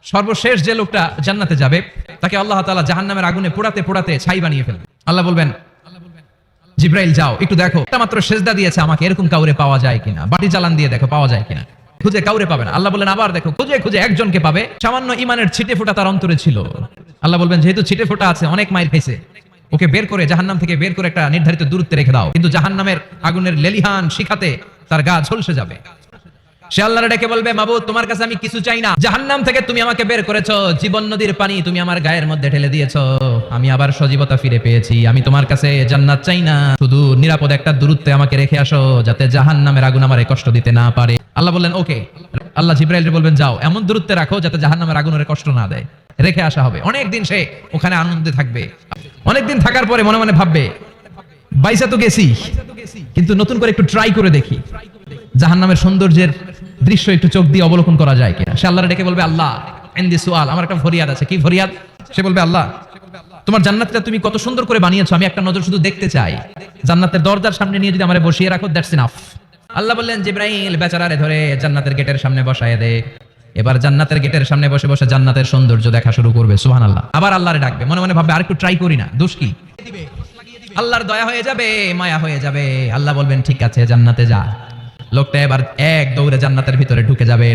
সর্বশেষ যে লোকটা জান্নাতে যাবে তাকে আল্লাহ তাআলা জাহান্নামের আগুনে পোড়াতে পোড়াতে ছাই বানিয়ে ফেলবে। আল্লাহ বলবেন, জিব্রাইল যাও একটু দেখো, একটা মাত্র সেজদা দিয়েছে আমাকে, এরকম কাউরে পাওয়া যায় কিনা, বাটি চালান দিয়ে দেখো পাওয়া যায় কিনা। খুঁজে কাউরে পাবে না। আল্লাহ বললেন আবার দেখো, খুঁজে খুঁজে একজনকে পাবে, সামান্য ইমানের ছিটে ফোঁটা তার অন্তরে ছিল। আল্লাহ বলবেন যেহেতু ছিটে ফোঁটা আছে, অনেক মাইর খাইছে, ওকে বের করে জাহান্নাম থেকে বের করে একটা নির্ধারিত দূরত্বে রেখে দাও, কিন্তু জাহান্নামের আগুনের লেলিহান শিখাতে তার গা ঝলসে যাবে। সে আল্লাহরে ডেকে বলবে, মাবুদ তোমার কাছে আমি কিছু চাই না, জাহান্নাম থেকে তুমি আমাকে বের করেছো, জীবন নদীর পানি তুমি আমার গায়ের মধ্যে ঢেলে দিয়েছো, আমি আবার সজীবতা ফিরে পেয়েছি, আমি তোমার কাছে জান্নাত চাই না, শুধু নিরাপদ একটা দূরত্বে আমাকে রেখে আসো যাতে জাহান্নামের আগুন আমারে কষ্ট দিতে না পারে। আল্লাহ বললেন ওকে। আল্লাহ জিব্রাইলকে বলবেন যাও এমন দূরত্বে রাখো যাতে জাহান্নামের আগুন ওরে কষ্ট না দেয়, রেখে আসা হবে। অনেকদিন সে ওখানে আনন্দে থাকবে। অনেকদিন থাকার পরে মনে মনে ভাববে, বাইসা তো গেছি, কিন্তু নতুন করে একটু ট্রাই করে দেখি জাহান্নামের সৌন্দর্যের দৃশ্য একটু চোখ দিয়ে অবলোকন করা যায় কিনা। সে আল্লাহরে ডেকে বলবে, আল্লাহ ইনদি সুআল, আমার একটা ফরিয়াদ আছে। কি ফরিয়াদ? সে বলবে, আল্লাহ তোমার জান্নাতটা তুমি কত সুন্দর করে বানিয়েছো, আমি একটা নজর শুধু দেখতে চাই, জান্নাতের দরজার সামনে নিয়ে যদি আমারে বসিয়ে রাখো, দ্যাটস ইনাফ। আল্লাহ বললেন, জিব্রাইল বেচারারে ধরে জান্নাতের গেটের সামনে বসায় দে। এবার জান্নাতের গেটের সামনে বসে বসে জান্নাতের সৌন্দর্য দেখা শুরু করবে। সুবহানাল্লাহ। আবার আল্লাহরে ডাকবে, মনে মনে ভাববে আরেকটু ট্রাই করি না, দোষ কি? আল্লাহর দয়া হয়ে যাবে, মায়া হয়ে যাবে। আল্লাহ বলবেন ঠিক আছে জান্নাতে যা। লোকটা এবার এক দৌড়ে জান্নাতের ভিতরে ঢুকে যাবে।